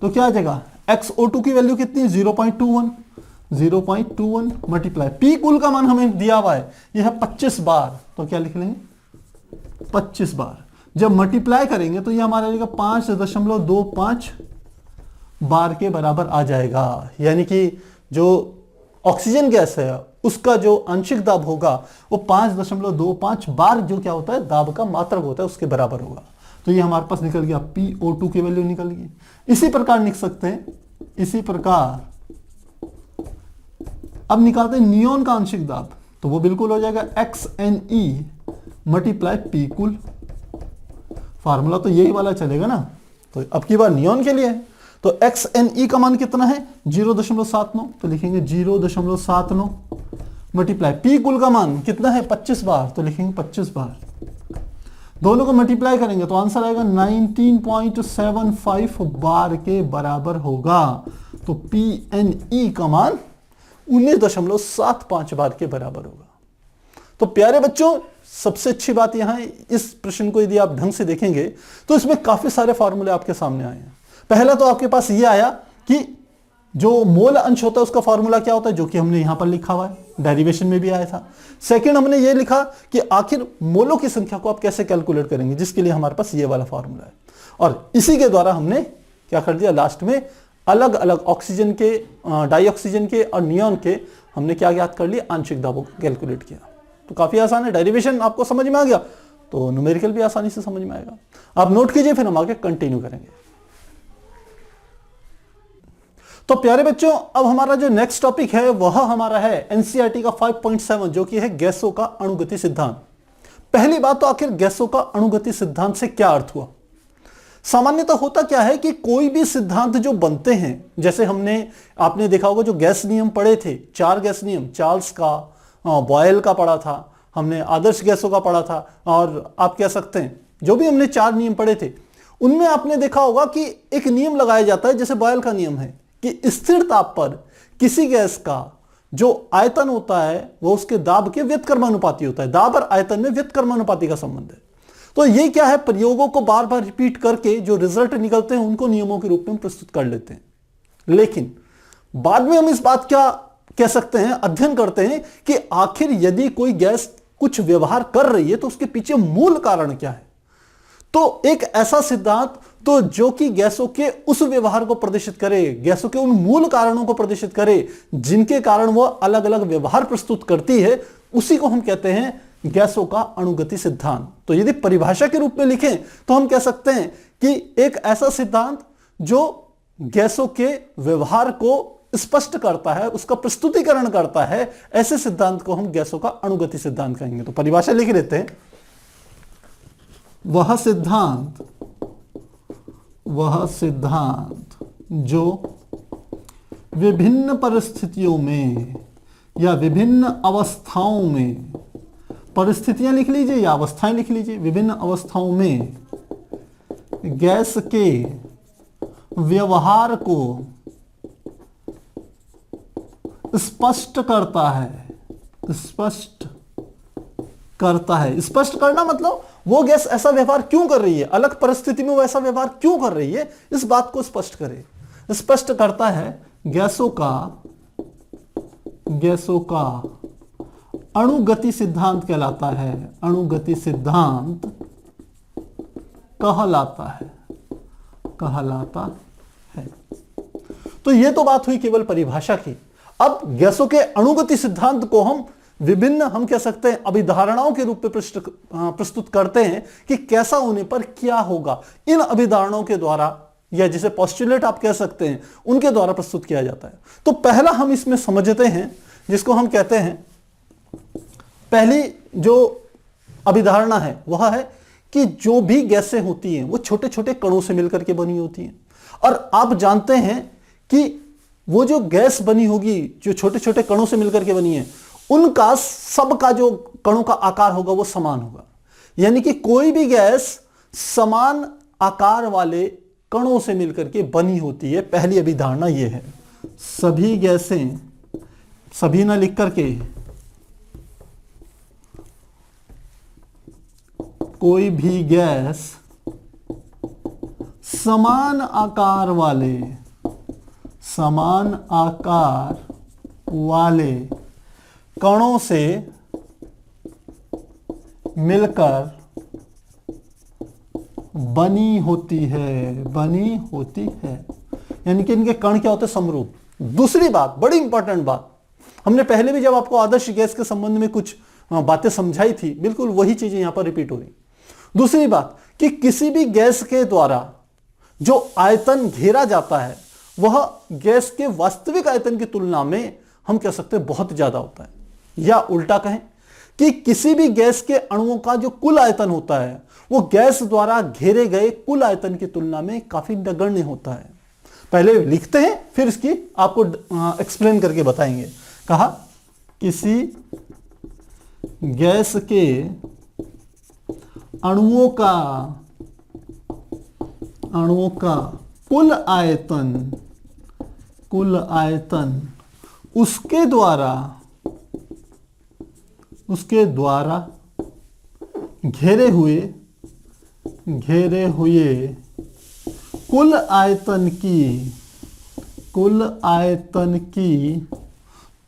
तो क्या आ जाएगा, XO2 की वैल्यू कितनी है 0.21 मल्टीप्लाई P कुल का मान हमें दिया हुआ है, यह है 25 बार। तो क्या लिख लेंगे 25 बार। जब मल्टीप्लाई करेंगे तो यह हमारा आएगा 5.25 बार के बराबर आ जाएगा। यानी कि जो ऑक्सीजन गैस है उसका जो आंशिक दाब होगा वो 5.25 बार जो क्या होता है, दाब का मात्रक होता है, उसके बराबर होगा। तो ये हमारे पास निकल गया, PO2 की वैल्यू निकल गई। इसी प्रकार लिख सकते हैं, इसी प्रकार अब निकालते हैं नियोन का आंशिक दाब। तो वो बिल्कुल हो जाएगा XNE मल्टीप्लाई P कुल। फार्मूला तो यही वाला चलेगा ना। तो अब की बार नियोन के लिए है, तो XNE का मान कितना है 0.79, तो लिखेंगे 0.79 मल्टीप्लाई P कुल का मान कितना है 25 बार, तो लिखेंगे 25 बार। दोनों को मल्टीप्लाई करेंगे तो आंसर आएगा 19.75 बार के बराबर होगा। तो PNE का मान 19.75 बार के बराबर होगा। तो प्यारे बच्चों, सबसे अच्छी बात यहां है, इस प्रश्न को यदि आप ढंग से देखेंगे तो इसमें काफी सारे फॉर्मूले आपके सामने आए हैं। पहला तो आपके पास ये आया कि जो मोल अंश होता है उसका फॉर्मूला क्या होता है, जो कि हमने यहां पर लिखा हुआ है, डेरिवेशन में भी आया था। सेकंड, हमने ये लिखा कि आखिर मोलों की संख्या को आप कैसे कैलकुलेट करेंगे, जिसके लिए हमारे पास ये वाला फॉर्मूला है। और इसी के द्वारा हमने क्या कर दिया, लास्ट में अलग अलग ऑक्सीजन के, डाइऑक्सीजन के और नियोन के हमने क्या ज्ञात कर लिया, आंशिक दाबों को कैलकुलेट किया। तो काफी आसान है, डेरिवेशन आपको समझ में आ गया तो न्यूमेरिकल भी आसानी से समझ में आएगा। आप नोट कीजिए, फिर हम आगे कंटिन्यू करेंगे। तो प्यारे बच्चों, अब हमारा जो नेक्स्ट टॉपिक है वह हमारा है एनसीईआरटी का 5.7, जो कि है गैसों का अणुगति सिद्धांत। पहली बात तो आखिर गैसों का अणुगति सिद्धांत से क्या अर्थ हुआ। सामान्यतः होता क्या है कि कोई भी सिद्धांत जो बनते हैं, जैसे आपने देखा होगा जो गैस नियम पढ़े थे, 4 गैस नियम, चार्ल्स का, बॉयल का पढ़ा था, हमने आदर्श गैसों का पढ़ा था, और आप कह सकते हैं जो भी हमने 4 नियम पढ़े थे उनमें आपने देखा होगा कि एक नियम लगाया जाता है, जैसे बॉयल का नियम है कि स्थिर ताप पर किसी गैस का जो आयतन होता है वो उसके दाब के व्युत्क्रमानुपाती होता है। दाब और आयतन में व्युत्क्रमानुपाती का संबंध है। तो ये क्या है, प्रयोगों को बार बार रिपीट करके जो रिजल्ट निकलते हैं उनको नियमों के रूप में प्रस्तुत कर लेते हैं। लेकिन बाद में हम इस बात क्या कह सकते हैं, अध्ययन करते हैं कि आखिर यदि कोई गैस कुछ व्यवहार कर रही है तो उसके पीछे मूल कारण क्या है। तो एक ऐसा सिद्धांत तो जो कि गैसों के उस व्यवहार को प्रदर्शित करे, गैसों के उन मूल कारणों को प्रदर्शित करे जिनके कारण वह अलग अलग व्यवहार प्रस्तुत करती है, उसी को हम कहते हैं गैसों का अणुगति सिद्धांत। तो यदि परिभाषा के रूप में लिखें तो हम कह सकते हैं कि एक ऐसा सिद्धांत जो गैसों के व्यवहार को स्पष्ट करता है, उसका प्रस्तुतिकरण करता है, ऐसे सिद्धांत को हम गैसों का अणुगति सिद्धांत कहेंगे। तो परिभाषा लिख लेते हैं, वह सिद्धांत जो विभिन्न परिस्थितियों में या विभिन्न अवस्थाओं में, परिस्थितियां लिख लीजिए या अवस्थाएं लिख लीजिए, विभिन्न अवस्थाओं में गैस के व्यवहार को स्पष्ट करता है। स्पष्ट करना मतलब वो गैस ऐसा व्यवहार क्यों कर रही है, अलग परिस्थिति में वो ऐसा व्यवहार क्यों कर रही है, इस बात को स्पष्ट करे। स्पष्ट करता है गैसों का अणुगति सिद्धांत कहलाता है, अणुगति सिद्धांत कहलाता है। तो ये तो बात हुई केवल परिभाषा की। अब गैसों के अणुगति सिद्धांत को हम कह सकते हैं अभिधारणाओं के रूप में प्रस्तुत करते हैं कि कैसा होने पर क्या होगा। इन अभिधारणाओं के द्वारा या जिसे पोस्टुलेट आप कह सकते हैं, उनके द्वारा प्रस्तुत किया जाता है। तो पहला हम इसमें समझते हैं, जिसको हम कहते हैं, पहली जो अभिधारणा है वह है कि जो भी गैसें होती हैं वो छोटे छोटे कणों से मिलकर के बनी होती हैं। और आप जानते हैं कि वो जो गैस बनी होगी जो छोटे छोटे कणों से मिलकर के बनी है, उनका सबका जो कणों का आकार होगा वो समान होगा। यानी कि कोई भी गैस समान आकार वाले कणों से मिलकर के बनी होती है। पहली अभिधारणा ये है। सभी गैसें, सभी ना लिख करके, कोई भी गैस समान आकार वाले कणों से मिलकर बनी होती है। यानी कि इनके कण क्या होते हैं? समरूप। दूसरी बात, बड़ी इंपॉर्टेंट बात, हमने पहले भी जब आपको आदर्श गैस के संबंध में कुछ बातें समझाई थी, बिल्कुल वही चीजें यहां पर रिपीट हो रही। दूसरी बात कि किसी भी गैस के द्वारा जो आयतन घेरा जाता है वह गैस के वास्तविक आयतन की तुलना में हम कह सकते हैं बहुत ज्यादा होता है, या उल्टा कहें कि किसी भी गैस के अणुओं का जो कुल आयतन होता है वो गैस द्वारा घेरे गए कुल आयतन की तुलना में काफी नगण्य होता है। पहले लिखते हैं, फिर इसकी आपको एक्सप्लेन करके बताएंगे। कहा किसी गैस के अणुओं का कुल आयतन उसके द्वारा घेरे हुए कुल आयतन की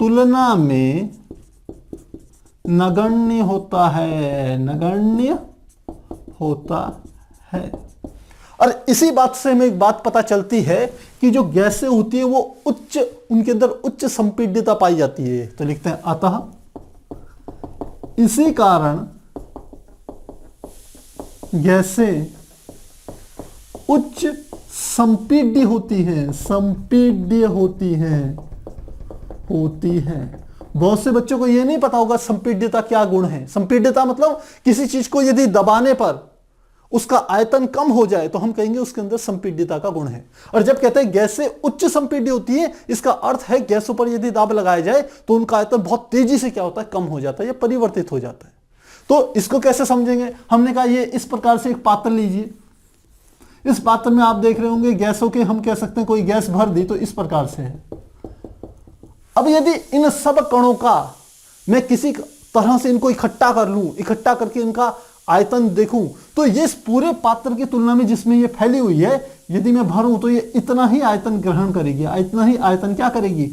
तुलना में नगण्य होता है। और इसी बात से हमें एक बात पता चलती है कि जो गैसें होती है वो उनके अंदर उच्च संपीड्यता पाई जाती है। तो लिखते हैं अतः इसी कारण गैसें उच्च संपीड्य होती हैं। बहुत से बच्चों को यह नहीं पता होगा संपीड्यता क्या गुण है। संपीड्यता मतलब किसी चीज को यदि दबाने पर उसका आयतन कम हो जाए तो हम कहेंगे उसके अंदर संपीड्यता का गुण है। और जब कहते हैं गैसें उच्च संपीड्य होती है, इसका अर्थ है गैसों पर यदि दाब लगाया जाए तो उनका आयतन बहुत तेजी से क्या होता है? कम हो जाता है या परिवर्तित हो जाता है। तो इसको कैसे समझेंगे? हमने कहा ये इस प्रकार से एक पात्र लीजिए। इस पात्र में आप देख रहे होंगे गैसों के, हम कह सकते हैं कोई गैस भर दी तो इस प्रकार से है। अब यदि इन सब कणों का मैं किसी तरह से इनको इकट्ठा कर लूं, इकट्ठा करके इनका आयतन देखूं, तो ये इस पूरे पात्र की तुलना में जिसमें ये फैली हुई है, यदि मैं भरूं तो ये इतना ही आयतन ग्रहण करेगी, इतना ही आयतन क्या करेगी?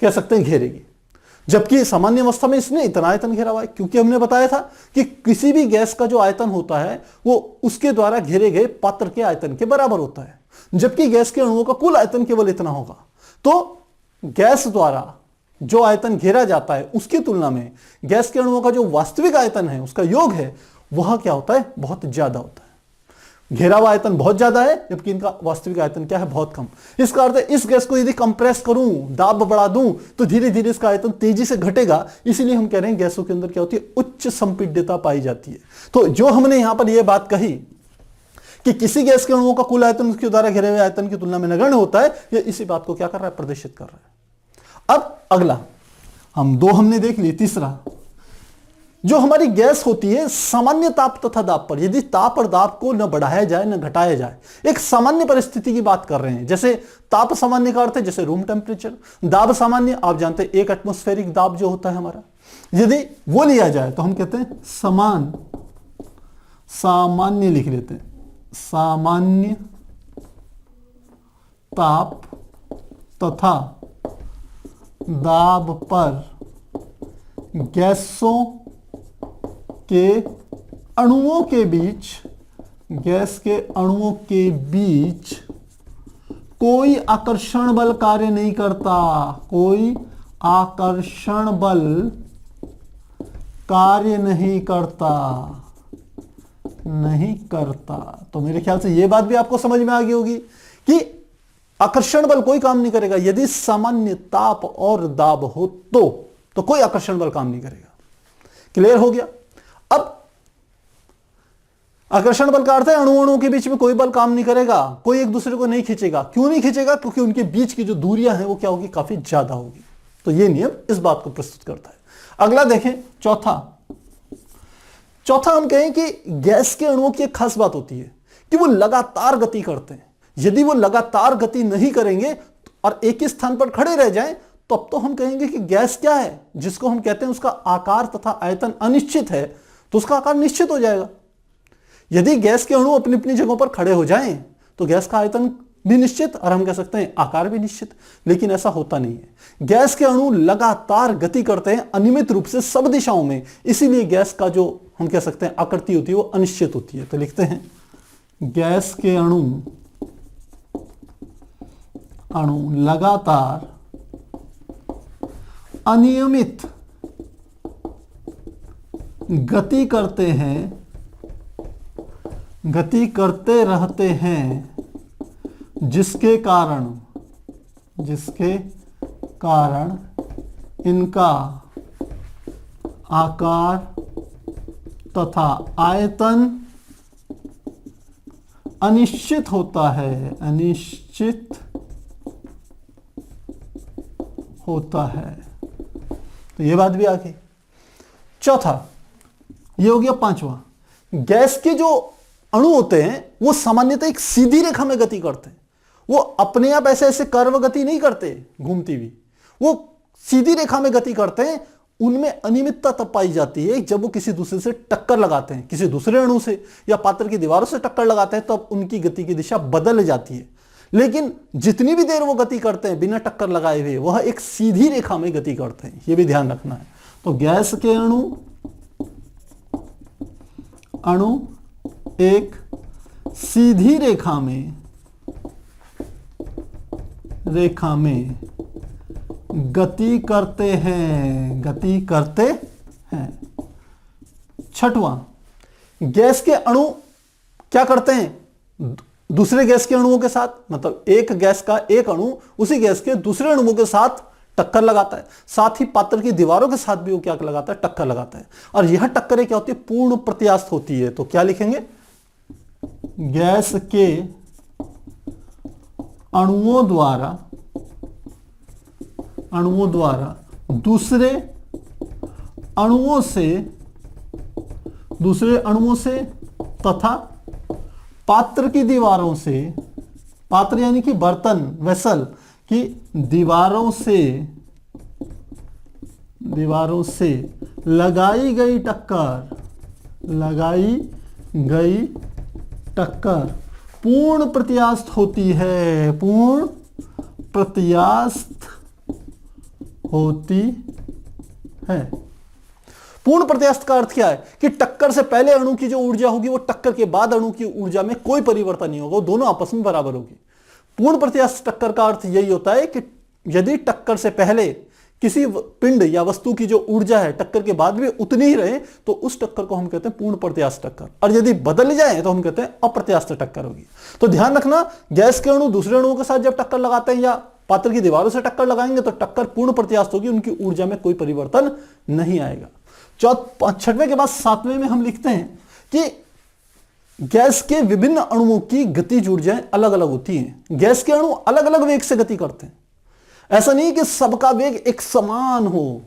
कह सकते हैं घेरेगी। जबकि सामान्य अवस्था में इसने इतना आयतन घेरा हुआ है, क्योंकि हमने बताया था कि किसी भी गैस का जो आयतन होता है वो उसके द्वारा घेरे गए पात्र के आयतन के बराबर होता है, जबकि गैस के अणुओं का कुल आयतन केवल इतना होगा। तो गैस द्वारा जो आयतन घेरा जाता है उसकी तुलना में गैस के अणुओं का जो वास्तविक आयतन है, उसका योग है, वह क्या होता है? बहुत ज्यादा होता है। घेरा हुआ आयतन बहुत ज्यादा है, जबकि इनका वास्तविक आयतन क्या है? बहुत कम। इसका अर्थ है इस गैस को यदि कंप्रेस करूं, दाब बढ़ा दूं, तो धीरे धीरे इसका आयतन तेजी से घटेगा। इसीलिए हम कह रहे हैं गैसों के अंदर क्या होती है? उच्च संपीड्यता पाई जाती है। तो जो हमने यहां पर यह बात कही कि किसी गैस के अणुओं का कुल आयतन उसके द्वारा घेरे हुए आयतन की तुलना में नगण्य होता है, यह इसी बात को क्या कर रहा है? प्रदर्शित कर रहा है। अब अगला, हम दो हमने देख लिए, तीसरा जो हमारी गैस होती है सामान्य ताप तथा दाब पर, यदि ताप और दाब को न बढ़ाया जाए न घटाया जाए, एक सामान्य परिस्थिति की बात कर रहे हैं। जैसे ताप सामान्य का अर्थ है जैसे रूम टेम्परेचर, दाब सामान्य आप जानते हैं 1 एटमॉस्फेरिक दाब जो होता है हमारा, यदि वो लिया जाए तो हम कहते हैं सामान्य लिख लेते हैं, सामान्य ताप तथा दाब पर गैसों के अणुओं के बीच, गैस के अणुओं के बीच कोई आकर्षण बल कार्य नहीं करता, कोई आकर्षण बल कार्य नहीं करता, नहीं करता। तो मेरे ख्याल से यह बात भी आपको समझ में आ गई होगी कि आकर्षण बल कोई काम नहीं करेगा यदि सामान्य ताप और दाब हो तो कोई आकर्षण बल काम नहीं करेगा। क्लियर हो गया। अब आकर्षण बल का अर्थ है अणु अणुओं के बीच में कोई बल काम नहीं करेगा, कोई एक दूसरे को नहीं खींचेगा। क्यों नहीं खींचेगा? क्योंकि उनके बीच की जो दूरियां हैं वो क्या होगी, काफी ज्यादा होगी। तो ये नियम इस बात को प्रस्तुत करता है। अगला देखें, चौथा हम कहें कि गैस के अणुओं की एक खास बात होती है कि वो लगातार गति करते हैं। यदि वो लगातार गति नहीं करेंगे और एक ही स्थान पर खड़े रह जाएं तब तो हम कहेंगे कि गैस क्या है, जिसको हम कहते हैं उसका आकार तथा आयतन अनिश्चित है, तो उसका आकार निश्चित हो जाएगा। यदि गैस के अणु अपनी अपनी जगहों पर खड़े हो जाएं तो गैस का आयतन भी निश्चित और हम कह सकते हैं आकार भी निश्चित। लेकिन ऐसा होता नहीं है। गैस के अणु लगातार गति करते हैं अनियमित रूप से सब दिशाओं में, इसीलिए गैस का जो हम कह सकते हैं आकृति होती है वो अनिश्चित होती है। तो लिखते हैं गैस के अणु लगातार अनियमित गति करते रहते हैं, जिसके कारण इनका आकार तथा आयतन अनिश्चित होता है। तो ये बात भी आ गई। चौथा, ये हो गया पांचवा। गैस के जो अणु होते हैं वो सामान्यतः एक सीधी रेखा में गति करते हैं। वो अपने आप ऐसे ऐसे कर्व गति नहीं करते घूमती हुई, वो सीधी रेखा में गति करते हैं। उनमें अनियमितता तब पाई जाती है जब वो किसी दूसरे से टक्कर लगाते हैं, किसी दूसरे अणु से या पात्र की दीवारों से टक्कर लगाते हैं, तब उनकी गति की दिशा बदल जाती है। लेकिन जितनी भी देर वो गति करते हैं बिना टक्कर लगाए हुए, वह एक सीधी रेखा में गति करते हैं। ये भी ध्यान रखना है। तो गैस के अणु एक सीधी रेखा में गति करते हैं। छठवां, गैस के अणु क्या करते हैं दूसरे गैस के अणुओं के साथ, मतलब एक गैस का एक अणु उसी गैस के दूसरे अणुओं के साथ टक्कर लगाता है। साथ ही पात्र की दीवारों के साथ भी वो क्या लगाता है, टक्कर लगाता है। और यह टक्करें क्या होती है, पूर्ण प्रत्यास्थ होती है। तो क्या लिखेंगे, गैस के अणुओं द्वारा दूसरे अणुओं से तथा पात्र की दीवारों से, पात्र यानी कि बर्तन, वेसल की दीवारों से लगाई गई टक्कर पूर्ण प्रत्यास्थ होती है। पूर्ण प्रत्यास्थ का अर्थ क्या है कि टक्कर से पहले अणु की जो ऊर्जा होगी वो टक्कर के बाद अणु की ऊर्जा में कोई परिवर्तन नहीं होगा, वो दोनों आपस में बराबर होगी। पूर्ण प्रत्यास्थ टक्कर का अर्थ यही होता है कि यदि टक्कर से पहले किसी पिंड या वस्तु की जो ऊर्जा है टक्कर के बाद भी उतनी ही रहे तो उस टक्कर को हम कहते हैं पूर्ण प्रत्यास्थ टक्कर, और यदि बदल जाए तो हम कहते हैं अप्रत्यास्थ टक्कर होगी। तो ध्यान रखना, गैस के अणु दूसरे अणुओं के साथ जब टक्कर लगाते हैं या पात्र की दीवारों से टक्कर लगाएंगे तो टक्कर पूर्ण प्रत्यास्थ होगी, उनकी ऊर्जा में कोई परिवर्तन नहीं आएगा। छठवें के बाद सातवें में हम लिखते हैं कि गैस के विभिन्न अणुओं की गतिज ऊर्जाएं अलग अलग होती हैं। गैस के अणु अलग अलग वेग से गति करते हैं। ऐसा नहीं कि सबका वेग एक समान हो,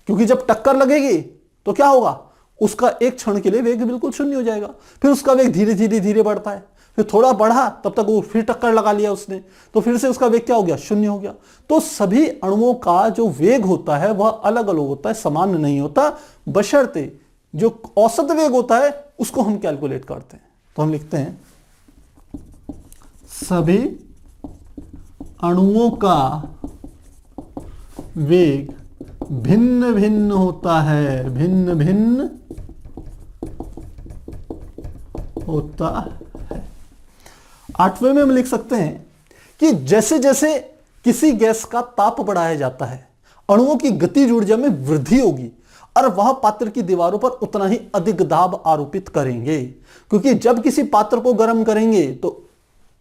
क्योंकि जब टक्कर लगेगी तो क्या होगा, उसका एक क्षण के लिए वेग बिल्कुल शून्य हो जाएगा, फिर उसका वेग धीरे धीरे बढ़ता है, फिर थोड़ा बढ़ा तब तक वो फिर टक्कर लगा लिया उसने, तो फिर से उसका वेग क्या हो गया, शून्य हो गया। तो सभी अणुओं का जो वेग होता है वह अलग अलग होता है, समान नहीं होता, बशर्ते जो औसत वेग होता है उसको हम कैलकुलेट करते हैं। तो हम लिखते हैं सभी अणुओं का वेग भिन्न भिन्न होता है, भिन्न भिन्न होता है। आठवें में हम लिख सकते हैं कि जैसे जैसे किसी गैस का ताप बढ़ाया जाता है अणुओं की गतिज ऊर्जा में वृद्धि होगी और वह पात्र की दीवारों पर उतना ही अधिक दाब आरोपित करेंगे। क्योंकि जब किसी पात्र को गर्म करेंगे तो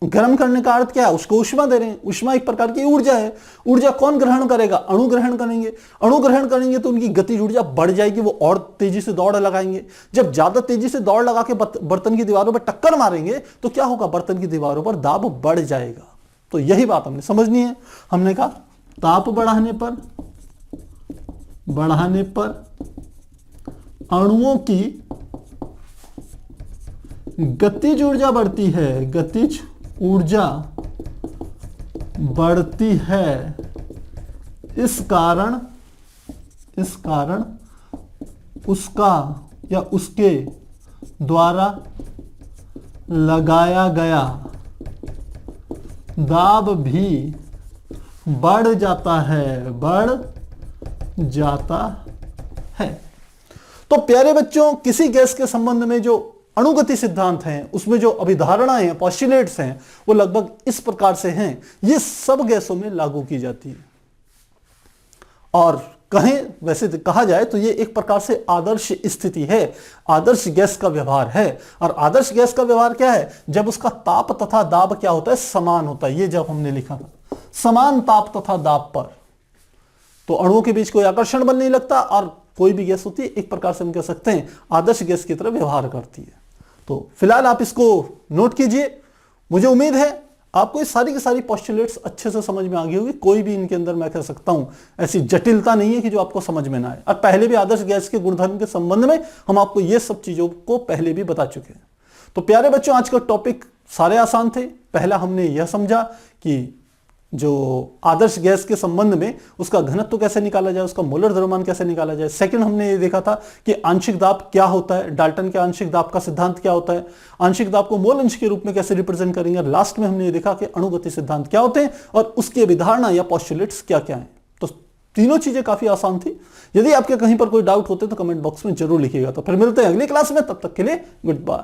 गर्म करने का अर्थ क्या है, उसको ऊष्मा दे रहे हैं। ऊष्मा एक प्रकार की ऊर्जा है। ऊर्जा कौन ग्रहण करेगा, अणु ग्रहण करेंगे। अणु ग्रहण करेंगे तो उनकी गतिज ऊर्जा बढ़ जाएगी, वो और तेजी से दौड़ लगाएंगे। जब ज्यादा तेजी से दौड़ लगा के बर्तन की दीवारों पर टक्कर मारेंगे तो क्या होगा, बर्तन की दीवारों पर दाब बढ़ जाएगा। तो यही बात हमने समझनी है। हमने कहा ताप बढ़ाने पर अणुओं की गतिज ऊर्जा बढ़ती है, गतिज ऊर्जा बढ़ती है। इस कारण उसका या उसके द्वारा लगाया गया दाब भी बढ़ जाता है। तो प्यारे बच्चों, किसी गैस के संबंध में जो अणुगति सिद्धांत हैं, उसमें जो अभिधारणाएं हैं, पोस्टुलेट्स हैं, वो लगभग इस प्रकार से हैं। ये सब गैसों में लागू की जाती है। और कहें, वैसे कहा जाए तो ये एक प्रकार से आदर्श स्थिति है, आदर्श गैस का व्यवहार है। और आदर्श गैस का व्यवहार क्या है, जब उसका ताप तथा दाब क्या होता है, समान होता है। ये जब हमने लिखा था समान ताप तथा दाब पर, तो अणुओं के बीच कोई आकर्षण बल नहीं लगता और कोई भी गैस होती है एक प्रकार से हम कह सकते हैं आदर्श गैस की तरह व्यवहार करती है। तो फिलहाल आप इसको नोट कीजिए। मुझे उम्मीद है आपको ये सारी की सारी पोस्टुलेट्स अच्छे से समझ में आ गई होगी। कोई भी इनके अंदर मैं कह सकता हूं ऐसी जटिलता नहीं है कि जो आपको समझ में ना आए। और पहले भी आदर्श गैस के गुणधर्म के संबंध में हम आपको ये सब चीजों को पहले भी बता चुके हैं। तो प्यारे बच्चों, आज का टॉपिक सारे आसान थे। पहला हमने यह समझा कि जो आदर्श गैस के संबंध में उसका घनत्व कैसे निकाला जाए, उसका मोलर द्रव्यमान कैसे निकाला जाए। सेकंड हमने ये देखा था कि आंशिक दाब क्या होता है, डाल्टन के आंशिक दाब का सिद्धांत क्या होता है, आंशिक दाब को मोल अंश के रूप में कैसे रिप्रेजेंट करेंगे। और लास्ट में हमने ये देखा कि अणुगति सिद्धांत क्या होते हैं और उसकी अभिधारणा या पोस्टुलेट्स क्या क्या है। तो तीनों चीजें काफी आसान थी। यदि आपके कहीं पर कोई डाउट होते तो कमेंट बॉक्स में जरूर लिखिएगा। तो फिर मिलते हैं अगली क्लास में, तब तक के लिए गुड बाय।